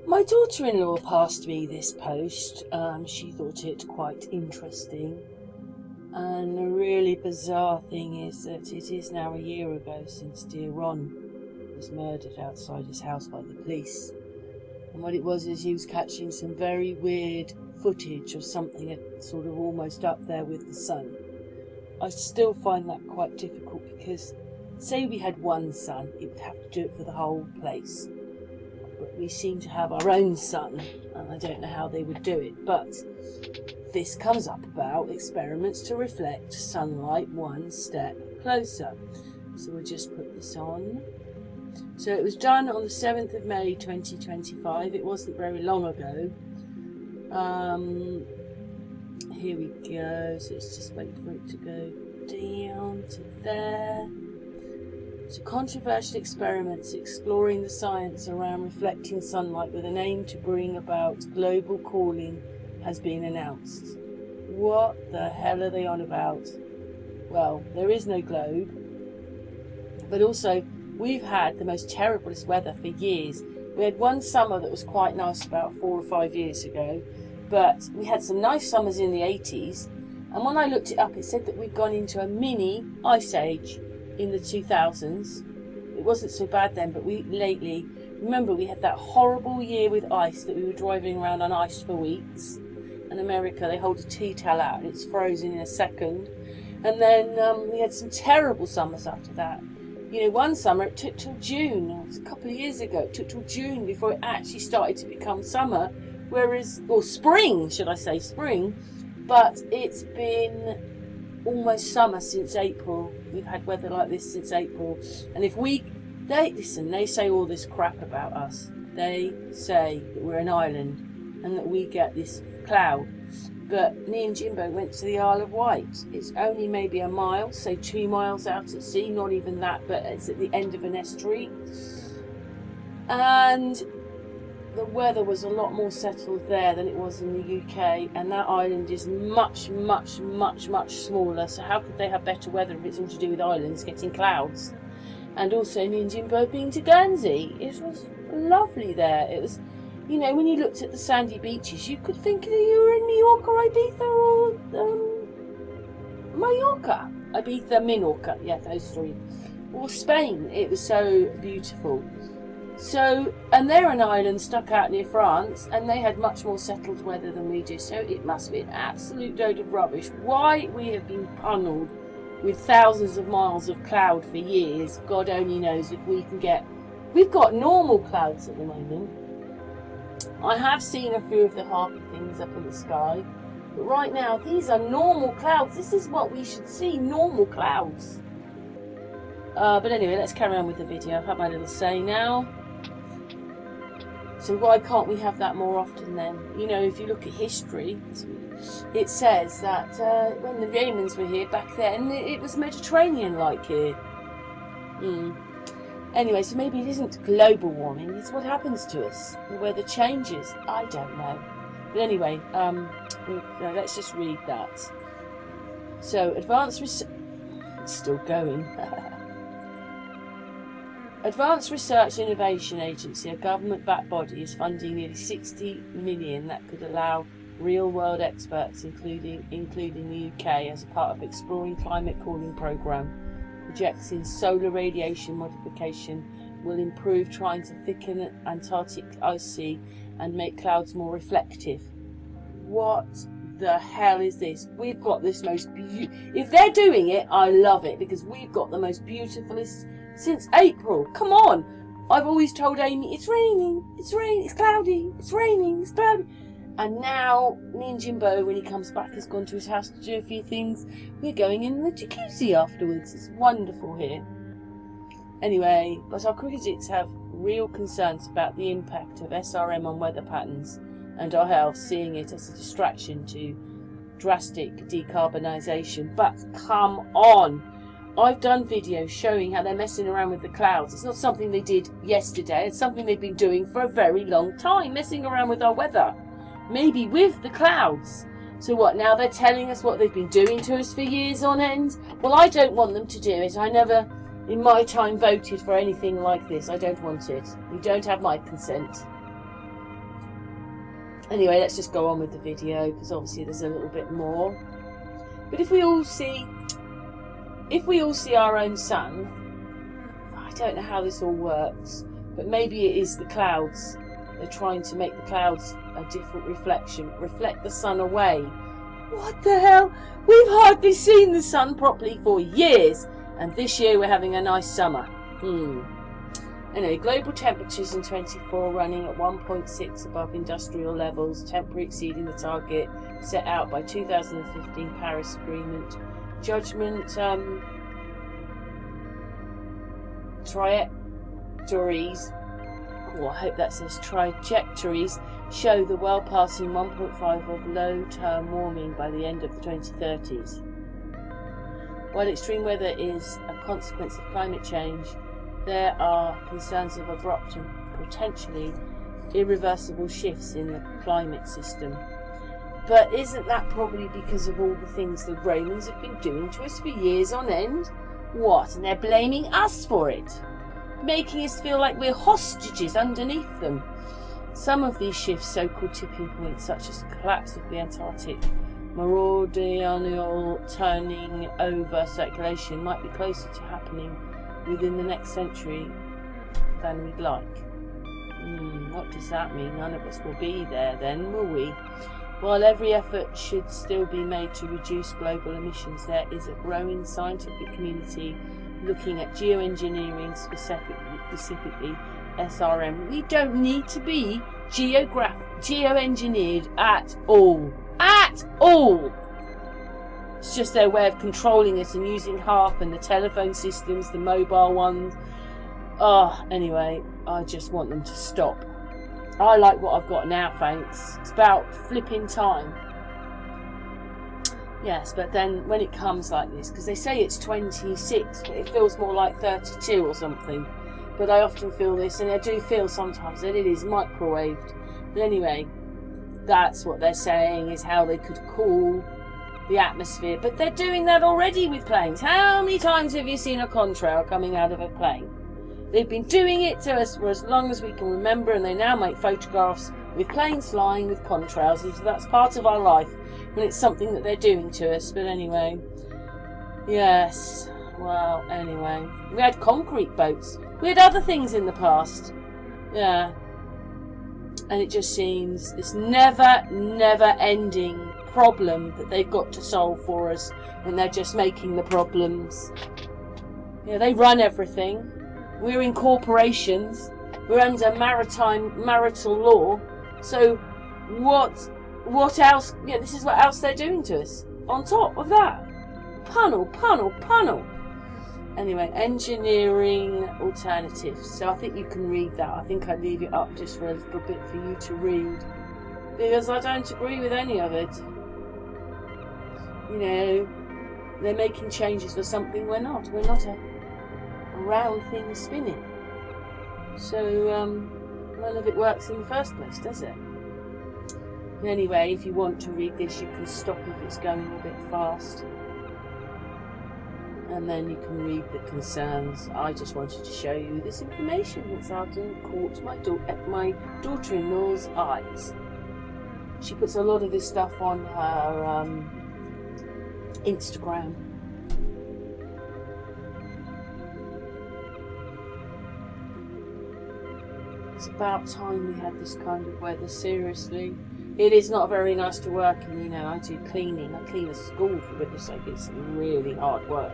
My daughter-in-law passed me this post. She thought it quite interesting. And the really bizarre thing is that it is now a year ago since dear Ron was murdered outside his house by the police. And what it was is he was catching some very weird footage of something sort of almost up there with the sun. I still find that quite difficult because, say we had one sun, it would have to do it for the whole place. But we seem to have our own sun, and I don't know how they would do it. But this comes up about experiments to reflect sunlight one step closer. So we'll just put this on. So it was done on the 7th of May 2025. It wasn't very long ago. Here we go. So let's just wait for it to go down to there. So controversial experiments exploring the science around reflecting sunlight with an aim to bring about global cooling has been announced. What the hell are they on about? Well, there is no globe. But also, we've had the most terriblest weather for years. We had one summer that was quite nice about 4 or 5 years ago. But we had some nice summers in the 80s. And when I looked it up, it said that we'd gone into a mini ice age in the 2000s. It wasn't so bad then, but remember we had that horrible year with ice that we were driving around on ice for weeks. In America, they hold a tea towel out and it's frozen in a second. And then we had some terrible summers after that. You know, one summer it took till June. It was a couple of years ago. It took till June before it actually started to become summer. Or spring, should I say, spring. But it's been almost summer since April. We've had weather like this since April. And they say all this crap about us. They say that we're an island and that we get this cloud. But me and Jimbo went to the Isle of Wight. It's only maybe a mile, say 2 miles out at sea, not even that, but it's at the end of an estuary. And the weather was a lot more settled there than it was in the UK, and that island is much, much, much, much smaller. So how could they have better weather if it's all to do with islands getting clouds? And also me and Jimbo being to Guernsey. It was lovely there. It was, you know, when you looked at the sandy beaches, you could think that you were in New York or Ibiza or Mallorca. Ibiza, Minorca, yeah, those three. Or Spain. It was so beautiful. So, and they're an island stuck out near France, and they had much more settled weather than we do. So it must be an absolute load of rubbish. Why we have been pummelled with thousands of miles of cloud for years, God only knows if we can get... We've got normal clouds at the moment. I have seen a few of the harpy things up in the sky, but right now these are normal clouds. This is what we should see, normal clouds. But anyway, let's carry on with the video. I've had my little say now. So why can't we have that more often then? You know, if you look at history, it says that when the Romans were here back then, it was Mediterranean-like here. Anyway, so maybe it isn't global warming, it's what happens to us. The weather changes. I don't know. But anyway, let's just read that. So, Advanced Research... It's still going. Advanced Research Innovation Agency, a government-backed body, is funding nearly 60 million that could allow real-world experts, including the UK, as a part of exploring climate cooling programme. Projects in solar radiation modification will improve trying to thicken Antarctic ice sea and make clouds more reflective. What the hell is this? We've got this most beautiful... If they're doing it, I love it, because we've got the most beautifulest... Since April, come on! I've always told Amy, it's raining, it's cloudy, it's raining, it's cloudy. And now, me and Jimbo, when he comes back, has gone to his house to do a few things. We're going in the jacuzzi afterwards. It's wonderful here. Anyway, but our critics have real concerns about the impact of SRM on weather patterns and our health, seeing it as a distraction to drastic decarbonisation. But come on! I've done videos showing how they're messing around with the clouds. It's not something they did yesterday. It's something they've been doing for a very long time, messing around with our weather. Maybe with the clouds. So what, now they're telling us what they've been doing to us for years on end? Well, I don't want them to do it. I never, in my time, voted for anything like this. I don't want it. You don't have my consent. Anyway, let's just go on with the video, because obviously there's a little bit more. But if we all see our own sun, I don't know how this all works, but maybe it is the clouds. They're trying to make the clouds a different reflection, reflect the sun away. What the hell? We've hardly seen the sun properly for years, and this year we're having a nice summer. Anyway, global temperatures in 24 running at 1.6 above industrial levels, temporarily exceeding the target set out by 2015 Paris Agreement. Judgment trajectories, I hope that says trajectories, show the well passing 1.5 of low-term warming by the end of the 2030s. While extreme weather is a consequence of climate change, there are concerns of abrupt and potentially irreversible shifts in the climate system. But isn't that probably because of all the things the Romans have been doing to us for years on end? What, and they're blaming us for it? Making us feel like we're hostages underneath them. Some of these shifts, so-called tipping points, such as the collapse of the Antarctic, meridional turning over circulation, might be closer to happening within the next century than we'd like. What does that mean? None of us will be there then, will we? While every effort should still be made to reduce global emissions, there is a growing scientific community looking at geoengineering, specifically SRM. We don't need to be geoengineered at all. At all! It's just their way of controlling us and using HARP and the telephone systems, the mobile ones. Anyway, I just want them to stop. I like what I've got now, thanks. It's about flipping time. Yes, but then when it comes like this, because they say it's 26, but it feels more like 32 or something. But I often feel this, and I do feel sometimes that it is microwaved. But anyway, that's what they're saying, is how they could cool the atmosphere. But they're doing that already with planes. How many times have you seen a contrail coming out of a plane? They've been doing it to us for as long as we can remember, and they now make photographs with planes flying with contrails. So that's part of our life, and it's something that they're doing to us. But anyway, yes, well, anyway, we had concrete boats. We had other things in the past. Yeah. And it just seems this never-ending problem that they've got to solve for us, and they're just making the problems. Yeah, they run everything. We're in corporations. We're under marital law. So what else? Yeah, this is what else they're doing to us. On top of that, punnel. Anyway, engineering alternatives. So I think you can read that. I think I leave it up just for a little bit for you to read, because I don't agree with any of it. You know, they're making changes for something we're not. We're not a round thing spinning. So none of it works in the first place, does it? Anyway, if you want to read this, you can stop if it's going a bit fast, and then you can read the concerns. I just wanted to show you this information that's out and caught my daughter-in-law's eyes. She puts a lot of this stuff on her Instagram. It's about time we had this kind of weather, seriously. It is not very nice to work in, you know. I do cleaning. I clean a school, for goodness sake. It's really hard work,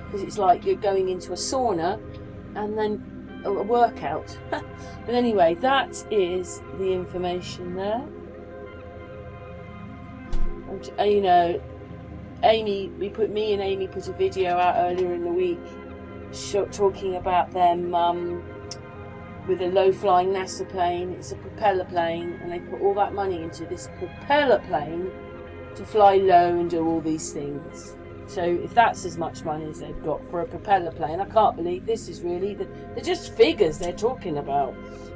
because it's like you're going into a sauna and then a workout. But anyway, that is the information there. And, you know, me and Amy put a video out earlier in the week talking about them with a low-flying NASA plane. It's a propeller plane, and they put all that money into this propeller plane to fly low and do all these things. So if that's as much money as they've got for a propeller plane, I can't believe this is really... They're just figures they're talking about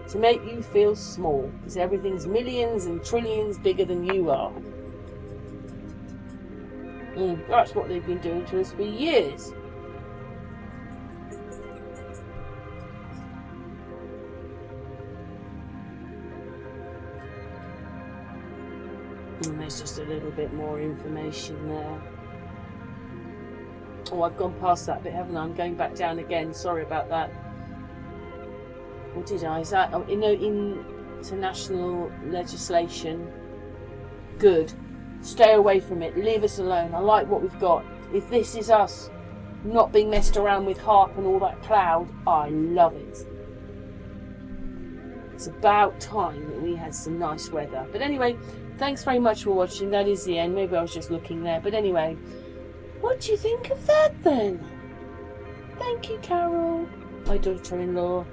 to make you feel small, because everything's millions and trillions bigger than you are. That's what they've been doing to us for years. And there's just a little bit more information there. Oh, I've gone past that bit, haven't I? I'm going back down again. Sorry about that. What did I? Is that, you know, international legislation? Good. Stay away from it. Leave us alone. I like what we've got. If this is us not being messed around with HARP and all that cloud, I love it. It's about time that we had some nice weather. But anyway, thanks very much for watching. That is the end. Maybe I was just looking there. But anyway, what do you think of that then? Thank you, Carol, my daughter-in-law.